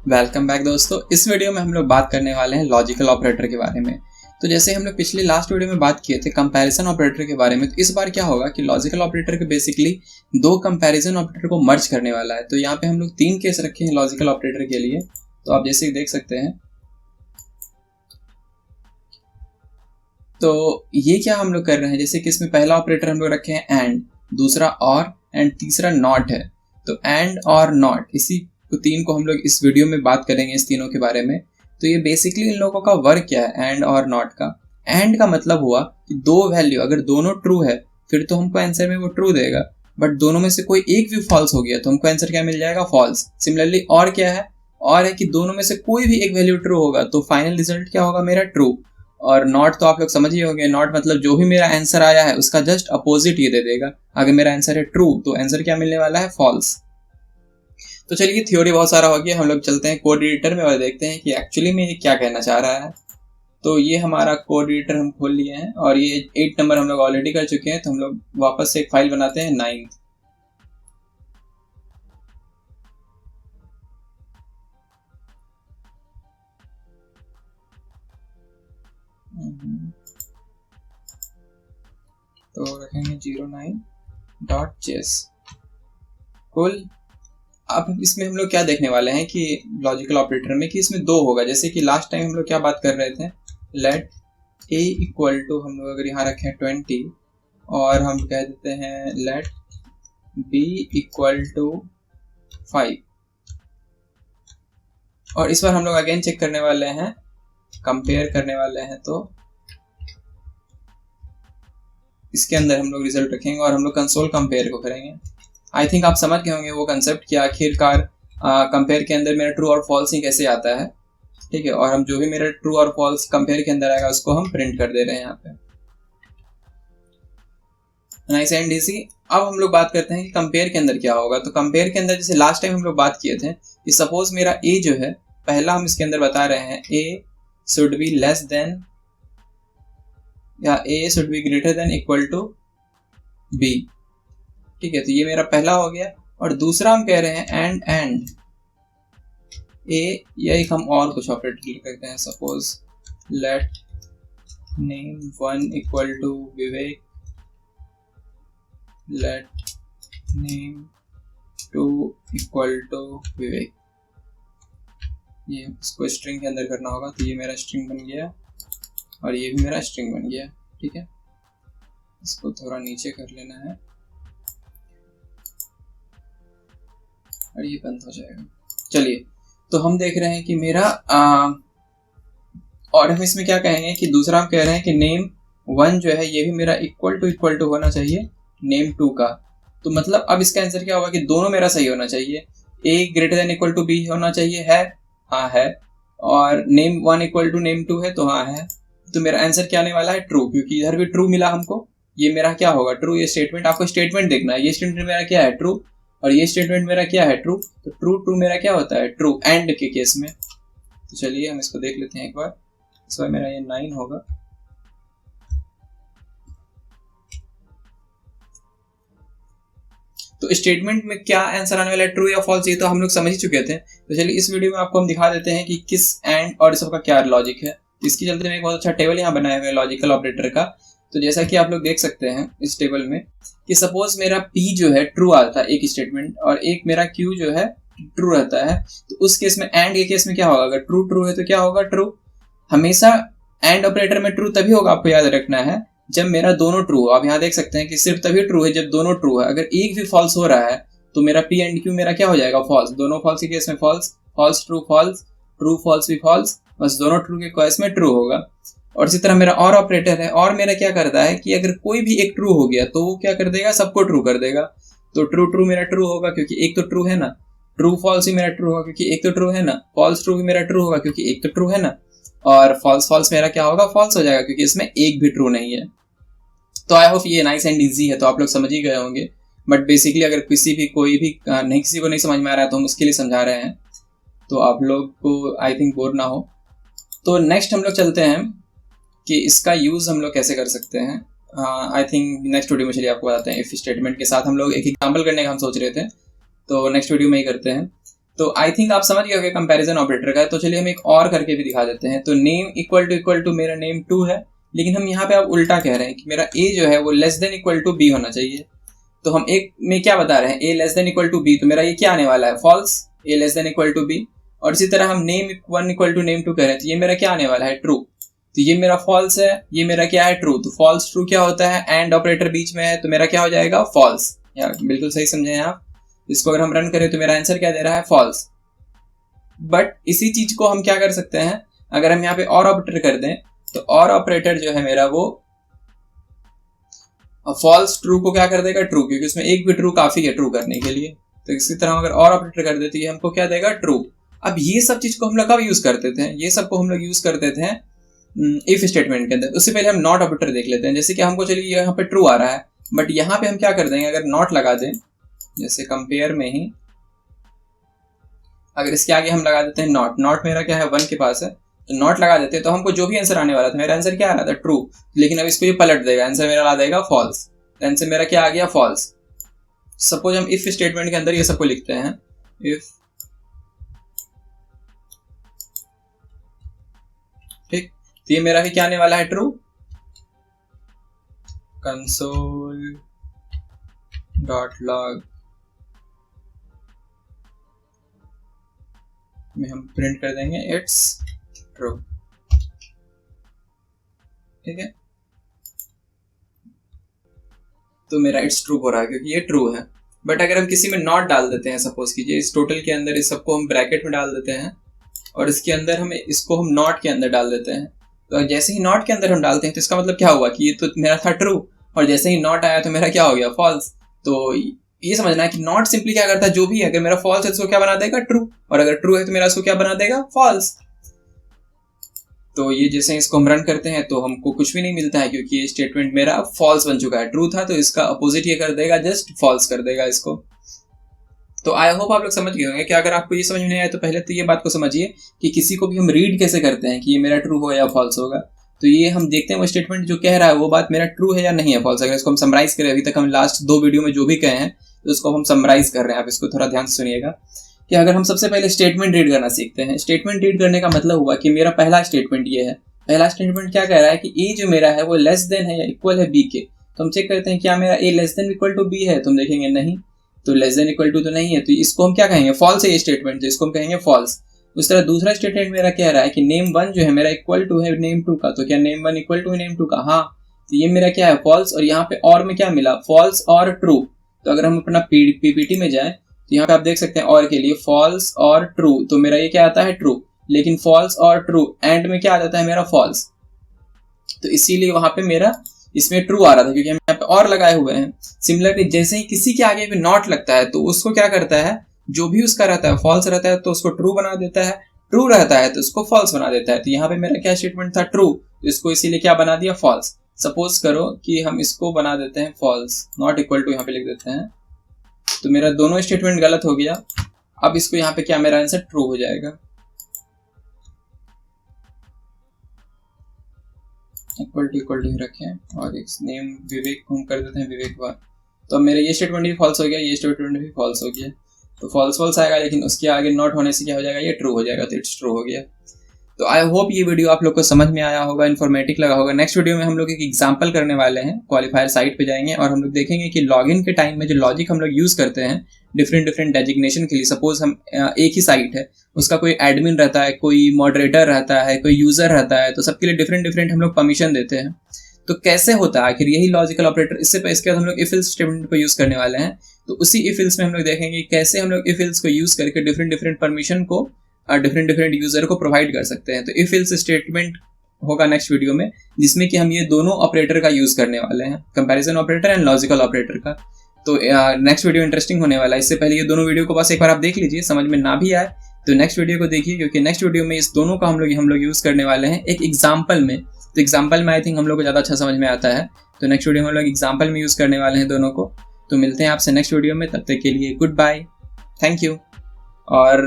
Welcome back दोस्तों। इस video में हम लोग बात करने वाले हैं लॉजिकल ऑपरेटर के बारे में। तो जैसे हम लोग पिछले लास्ट वीडियो में बात किए थे कंपैरिजन ऑपरेटर के बारे में, तो इस बार क्या होगा कि लॉजिकल ऑपरेटर के बेसिकली दो कंपैरिजन ऑपरेटर को मर्ज करने वाला है। तो यहाँ पे हम लोग 3 केस रखे हैं लॉजिकल ऑपरेटर के लिए। तो आप जैसे देख सकते हैं, तो ये क्या हम लोग कर रहे हैं, जैसे कि इसमें पहला ऑपरेटर हम लोग रखे हैं एंड, दूसरा और एंड तीसरा नॉट है। तो एंड और नॉट, इसी तीन को हम लोग इस वीडियो में बात करेंगे, इस तीनों के बारे में। तो ये बेसिकली इन लोगों का वर्क क्या है, एंड और नॉट का। एंड का मतलब हुआ कि दो वैल्यू अगर दोनों ट्रू है फिर तो हमको आंसर में वो ट्रू देगा, बट दोनों में से कोई एक भी फॉल्स हो गया तो हमको आंसर क्या मिल जाएगा, फॉल्स। सिमिलरली और क्या है, और है कि दोनों में से कोई भी एक वैल्यू ट्रू होगा तो फाइनल रिजल्ट क्या होगा, मेरा ट्रू। और नॉट तो आप लोग समझ ही होंगे, नॉट मतलब जो भी मेरा आंसर आया है उसका जस्ट अपोजिट ये दे देगा। अगर मेरा आंसर है ट्रू तो आंसर क्या मिलने वाला है, फॉल्स। तो चलिए, थ्योरी बहुत सारा हो गया, हम लोग चलते हैं कोड एडिटर में और देखते हैं कि एक्चुअली में ये क्या कहना चाह रहा है। तो ये हमारा कोड एडिटर हम खोल लिए हैं और ये 8 नंबर हम लोग ऑलरेडी कर चुके हैं। तो हम लोग वापस से एक फाइल बनाते हैं 9। तो रखेंगे 09.js कुल। अब इसमें हम लोग क्या देखने वाले हैं कि लॉजिकल ऑपरेटर में कि इसमें दो होगा। जैसे कि लास्ट टाइम हम लोग क्या बात कर रहे थे, लेट a इक्वल टू, हम लोग अगर यहाँ रखें 20 और हम कह देते हैं लेट b इक्वल टू 5। और इस बार हम लोग अगेन चेक करने वाले हैं, कंपेयर करने वाले हैं। तो इसके अंदर हम लोग रिजल्ट रखेंगे और हम लोग कंसोल कंपेयर को करेंगे। आई थिंक आप समझ गए होंगे वो कंसेप्ट कि आखिरकार कंपेयर के अंदर मेरा ट्रू और फॉल्स ही कैसे आता है, ठीक है। और हम जो भी मेरा ट्रू और फॉल्स कंपेयर के अंदर आएगा उसको हम प्रिंट कर दे रहे हैं यहाँ पे। Nice and easy. अब हम लोग बात करते हैं कि कंपेयर के अंदर क्या होगा। तो कंपेयर के अंदर जैसे लास्ट टाइम हम लोग बात किए थे कि सपोज मेरा ए जो है, पहला हम इसके अंदर बता रहे हैं A should be less than या A should be greater than equal to B, ठीक है। तो ये मेरा पहला हो गया। और दूसरा हम कह रहे हैं एंड ए, या एक हम और कुछ ऑपरेटर करते हैं, suppose let name 1 equal to Vivek, let name 2 equal to Vivek. ये इसको स्ट्रिंग के अंदर करना होगा। तो ये मेरा स्ट्रिंग बन गया और ये भी मेरा स्ट्रिंग बन गया, ठीक है। इसको थोड़ा नीचे कर लेना है और ये बंद हो जाएगा। चलिए, तो हम देख रहे हैं कि मेरा और हम इसमें क्या कहेंगे कि दूसरा हम कह रहे हैं कि नेम 1 जो है ये भी मेरा इक्वल टू होना चाहिए नेम 2 का। तो मतलब अब इसका आंसर क्या होगा कि दोनों मेरा सही होना चाहिए। A greater than equal to B होना चाहिए, है, हाँ है। और नेम 1 इक्वल टू नेम 2 है, तो हाँ है। तो मेरा आंसर क्या आने वाला है, ट्रू, क्योंकि इधर भी ट्रू मिला हमको। ये मेरा क्या होगा, ट्रू। ये स्टेटमेंट, आपको स्टेटमेंट देखना है, ये स्टेटमेंट मेरा क्या है, ट्रू, और ये स्टेटमेंट मेरा क्या है, ट्रू। तो ट्रू मेरा क्या होता है, ट्रू एंड के केस में। तो चलिए हम इसको देख लेते हैं एक बार। इस बार मेरा ये 9 होगा। तो स्टेटमेंट में क्या आंसर आने वाला है, ट्रू या फॉल्स, ये तो हम लोग समझ ही चुके थे। तो चलिए इस वीडियो में आपको हम दिखा देते हैं कि किस एंड और इस सबका क्या लॉजिक है। इसकी चलते में एक बहुत अच्छा टेबल यहाँ बनाया हुआ है लॉजिकल ऑपरेटर का। तो जैसा कि आप लोग देख सकते हैं इस टेबल में कि सपोज मेरा P जो है ट्रू आता है एक स्टेटमेंट, और एक मेरा Q जो है ट्रू रहता है। तो उस केस में एंड के केस में क्या होगा, अगर ट्रू है तो क्या होगा, ट्रू। हमेशा एंड ऑपरेटर में ट्रू तभी होगा, आपको याद रखना है, जब मेरा दोनों ट्रू हो। आप यहाँ देख सकते हैं कि सिर्फ तभी ट्रू है जब दोनों ट्रू है। अगर एक भी फॉल्स हो रहा है तो मेरा P एंड Q मेरा क्या हो जाएगा, फॉल्स। दोनों फॉल्स के केस में false, false true false, true false भी फॉल्स, बस दोनों ट्रू के केस में ट्रू होगा। और इसी तरह मेरा और ऑपरेटर है, और मेरा क्या करता है कि अगर कोई भी एक ट्रू हो गया तो वो क्या कर देगा, सबको ट्रू कर देगा। तो ट्रू मेरा ट्रू होगा क्योंकि एक तो ट्रू है ना, ट्रू फॉल्स भी मेरा ट्रू होगा क्योंकि एक तो ट्रू है ना, फॉल्स ट्रू भी मेरा ट्रू होगा क्योंकि एक तो ट्रू है ना, और फॉल्स मेरा क्या होगा, फॉल्स हो जाएगा क्योंकि इसमें एक भी ट्रू नहीं है। तो आई होप ये नाइस एंड इजी है, तो आप लोग समझ ही गए होंगे। बट बेसिकली अगर किसी को नहीं समझ में आ रहा है तो हम उसके लिए समझा रहे हैं, तो आप लोग को आई थिंक बोर ना हो। तो नेक्स्ट हम लोग चलते हैं कि इसका यूज हम लोग कैसे कर सकते हैं। आई थिंक नेक्स्ट वीडियो में चलिए आपको बताते हैं। इफ स्टेटमेंट के साथ हम लोग एक एग्जाम्पल करने का हम सोच रहे थे, तो नेक्स्ट वीडियो में ही करते हैं। तो आई थिंक आप समझ गए होंगे कंपैरिजन ऑपरेटर का है। तो चलिए हम एक और करके भी दिखा देते हैं। तो नेम इक्वल टू मेरा नेम 2 है, लेकिन हम यहाँ पे अब उल्टा कह रहे हैं कि मेरा a जो है वो less than equal to b होना चाहिए। तो हम एक में क्या बता रहे हैं, a less than equal to b, तो मेरा ये क्या आने वाला है, false, a less than equal to b। और इसी तरह हम नेम 1 इक्वल टू नेम 2 कह रहे हैं, तो ये मेरा क्या आने वाला है, ट्रू। तो ये मेरा फॉल्स है, ये मेरा क्या है, ट्रू। तो फॉल्स ट्रू क्या होता है, एंड ऑपरेटर बीच में है, तो मेरा क्या हो जाएगा, फॉल्स। यार बिल्कुल सही समझे हैं आप। इसको अगर हम रन करें तो मेरा आंसर क्या दे रहा है, फॉल्स। बट इसी चीज को हम क्या कर सकते हैं, अगर हम यहाँ पे और ऑपरेटर कर दें, तो और ऑपरेटर जो है मेरा वो फॉल्स ट्रू को क्या कर देगा, ट्रू, क्योंकि उसमें एक भी ट्रू काफी है ट्रू करने के लिए। तो इसी तरह अगर और ऑपरेटर कर देते ये हमको क्या देगा, ट्रू। अब ये सब चीज को हम लोग कब यूज करते थे, ये सब को हम लोग यूज करते थे इफ स्टेटमेंट के अंदर। उससे पहले हम नॉट ऑपरेटर देख लेते हैं। जैसे कि हमको चलिए यहाँ पे ट्रू आ रहा है, बट यहाँ पे हम क्या कर देंगे, अगर नॉट लगा दें, जैसे कंपेयर में ही अगर इसके आगे हम लगा देते हैं नॉट, नॉट मेरा क्या है 1 के पास है, तो नॉट लगा देते हैं, तो हमको जो भी आंसर आने वाला था, मेरा आंसर क्या आ रहा था, ट्रू। लेकिन अब इसको ये पलट देगा, आंसर मेरा ला देगा फॉल्स। आंसर मेरा क्या आ गया, फॉल्स। सपोज हम इफ स्टेटमेंट के अंदर ये सबको लिखते हैं, इफ, ठीक, तो ये मेरा भी क्या आने वाला है, ट्रू। कंसोल डॉट लॉग में हम प्रिंट कर देंगे इट्स ट्रू, ठीक है। तो मेरा इट्स ट्रू हो रहा है क्योंकि ये ट्रू है। बट अगर हम किसी में नॉट डाल देते हैं, सपोज कीजिए इस टोटल के अंदर इस सबको हम ब्रैकेट में डाल देते हैं और इसके अंदर हम इसको हम नॉट के अंदर डाल देते हैं, तो जैसे ही नॉट के अंदर हम डालते हैं तो इसका मतलब क्या हुआ कि ये तो मेरा था ट्रू, और जैसे ही नॉट आया तो मेरा क्या हो गया, फॉल्स। तो ये समझना है कि नॉट सिंपली क्या करता है, जो भी है, अगर मेरा फॉल्स है तो उसको क्या बना देगा, ट्रू, और अगर ट्रू है तो मेरा उसको क्या बना देगा, फॉल्स। तो ये जैसे इसको हम रन करते हैं तो हमको कुछ भी नहीं मिलता है, क्योंकि ये स्टेटमेंट मेरा फॉल्स बन चुका है। ट्रू था तो इसका अपोजिट ये कर देगा, जस्ट फॉल्स कर देगा इसको। तो आई होप आप लोग समझ गए होंगे कि अगर आपको ये समझ में नहीं आया तो पहले तो ये बात को समझिए कि किसी को भी हम रीड कैसे करते हैं कि ये मेरा ट्रू हो या फॉल्स होगा। तो ये हम देखते हैं वो स्टेटमेंट जो कह रहा है वो बात मेरा ट्रू है या नहीं है, फॉल्स। अगर इसको हम समराइज करें, अभी तक हम लास्ट 2 वीडियो में जो भी कहे हैं तो उसको हम समराइज कर रहे हैं। आप इसको थोड़ा ध्यान से सुनिएगा कि अगर हम सबसे पहले स्टेटमेंट रीड करना सीखते हैं, स्टेटमेंट रीड करने का मतलब हुआ कि मेरा पहला स्टेटमेंट ये है। पहला स्टेटमेंट क्या कह रहा है कि ए जो मेरा है वो लेस देन है या इक्वल है बी के। तो हम चेक करते हैं क्या मेरा A less than equal to B है, तो हम देखेंगे नहीं, तो लेस देन इक्वल टू तो नहीं है, तो इसको हम क्या कहेंगे, फॉल्स है ये स्टेटमेंट, तो इसको हम कहेंगे फॉल्स। उस तरह दूसरा स्टेटमेंट मेरा कह रहा है कि नेम 1 जो है मेरा इक्वल टू है नेम 2 का, तो क्या नेम 1 इक्वल टू है नेम 2 का, हाँ, तो ये मेरा क्या है, फॉल्स। और यहाँ पे और में क्या मिला, फॉल्स और ट्रू। तो अगर हम अपना पीपीटी में जाएं तो यहाँ पे आप देख सकते हैं और के लिए फॉल्स और ट्रू, तो मेरा ये क्या आता है, ट्रू। लेकिन फॉल्स और ट्रू एंड में क्या आ जाता है मेरा, फॉल्स। तो इसीलिए वहां पे मेरा इसमें ट्रू आ रहा था क्योंकि हम यहाँ पे और लगाए हुए हैं। सिमिलरली जैसे ही किसी के आगे भी नॉट लगता है तो उसको क्या करता है, जो भी उसका रहता है फॉल्स रहता है तो उसको ट्रू बना देता है, ट्रू रहता है तो उसको फॉल्स बना देता है। तो यहाँ पे मेरा क्या स्टेटमेंट था, ट्रू, तो इसको इसीलिए क्या बना दिया, फॉल्स। सपोज करो कि हम इसको बना देते हैं फॉल्स, नॉट इक्वल टू यहाँ पे लिख देते हैं, तो मेरा दोनों स्टेटमेंट गलत हो गया। अब इसको यहाँ पे क्या मेरा आंसर ट्रू हो जाएगा, इक्वल टू ही रखें और इस नेम विवेक को हम कर देते हैं विवेक वन। तो अब मेरा ये स्टेटमेंट भी फॉल्स हो गया, ये स्टेटमेंट भी फॉल्स हो गया, तो फॉल्स फॉल्स आएगा, लेकिन उसके आगे नॉट होने से क्या हो जाएगा, ये ट्रू हो जाएगा, तो इट्स ट्रू हो गया। तो आई होप ये वीडियो आप लोग को समझ में आया होगा, इन्फॉर्मेटिव लगा होगा। नेक्स्ट वीडियो में हम लोग एक एग्जांपल करने वाले हैं, क्वालिफायर साइट पे जाएंगे और हम लोग देखेंगे कि लॉगिन के टाइम में जो लॉजिक हम लोग यूज करते हैं डिफरेंट डेजिग्नेशन के लिए। सपोज हम एक ही साइट है, उसका कोई एडमिन रहता है, कोई मॉडरेटर रहता है, कोई यूजर रहता है, तो सबके लिए डिफरेंट हम लोग परमिशन देते हैं। तो कैसे होता है आखिर यही लॉजिकल ऑपरेटर। इसके बाद हम लोग इफ एल्स स्टेटमेंट को यूज करने वाले हैं, तो उसी इफ एल्स में हम लोग देखेंगे कैसे हम लोग इफ एल्स को यूज करके डिफरेंट परमिशन को डिफरेंट यूजर को प्रोवाइड कर सकते हैं। तो इफ एल्स स्टेटमेंट होगा नेक्स्ट वीडियो में, जिसमें कि हम ये दोनों ऑपरेटर का यूज करने वाले हैं, comparison operator and logical operator का। तो नेक्स्ट वीडियो इंटरेस्टिंग होने वाला है। इससे पहले ये दोनों वीडियो को बस एक बार आप देख लीजिए, समझ में ना भी आए तो नेक्स्ट वीडियो को देखिए, क्योंकि नेक्स्ट वीडियो में इस दोनों का हम लोग यूज करने वाले हैं एक एग्जाम्पल में। तो एग्जाम्पल में आई थिंक हम लोग को ज़्यादा अच्छा समझ में आता है, तो नेक्स्ट वीडियो में हम लोग एग्जाम्पल में यूज करने वाले हैं दोनों को। तो मिलते हैं आपसे नेक्स्ट वीडियो में, तब तक के लिए गुड बाय, थैंक यू। और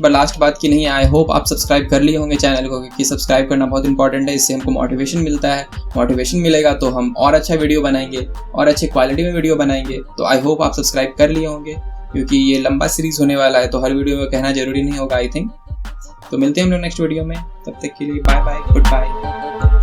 लास्ट बात की नहीं, आई होप आप सब्सक्राइब कर लिए होंगे चैनल को, क्योंकि सब्सक्राइब करना बहुत इंपॉर्टेंट है। इससे हमको मोटिवेशन मिलता है, मोटिवेशन मिलेगा तो हम और अच्छा वीडियो बनाएंगे और अच्छे क्वालिटी में वीडियो बनाएंगे। तो आई होप आप सब्सक्राइब कर लिए होंगे। क्योंकि ये लंबा सीरीज होने वाला है, तो हर वीडियो में कहना जरूरी नहीं होगा आई थिंक। तो मिलते हैं हम लोग नेक्स्ट वीडियो में, तब तक के लिए बाय बाय, गुड बाय।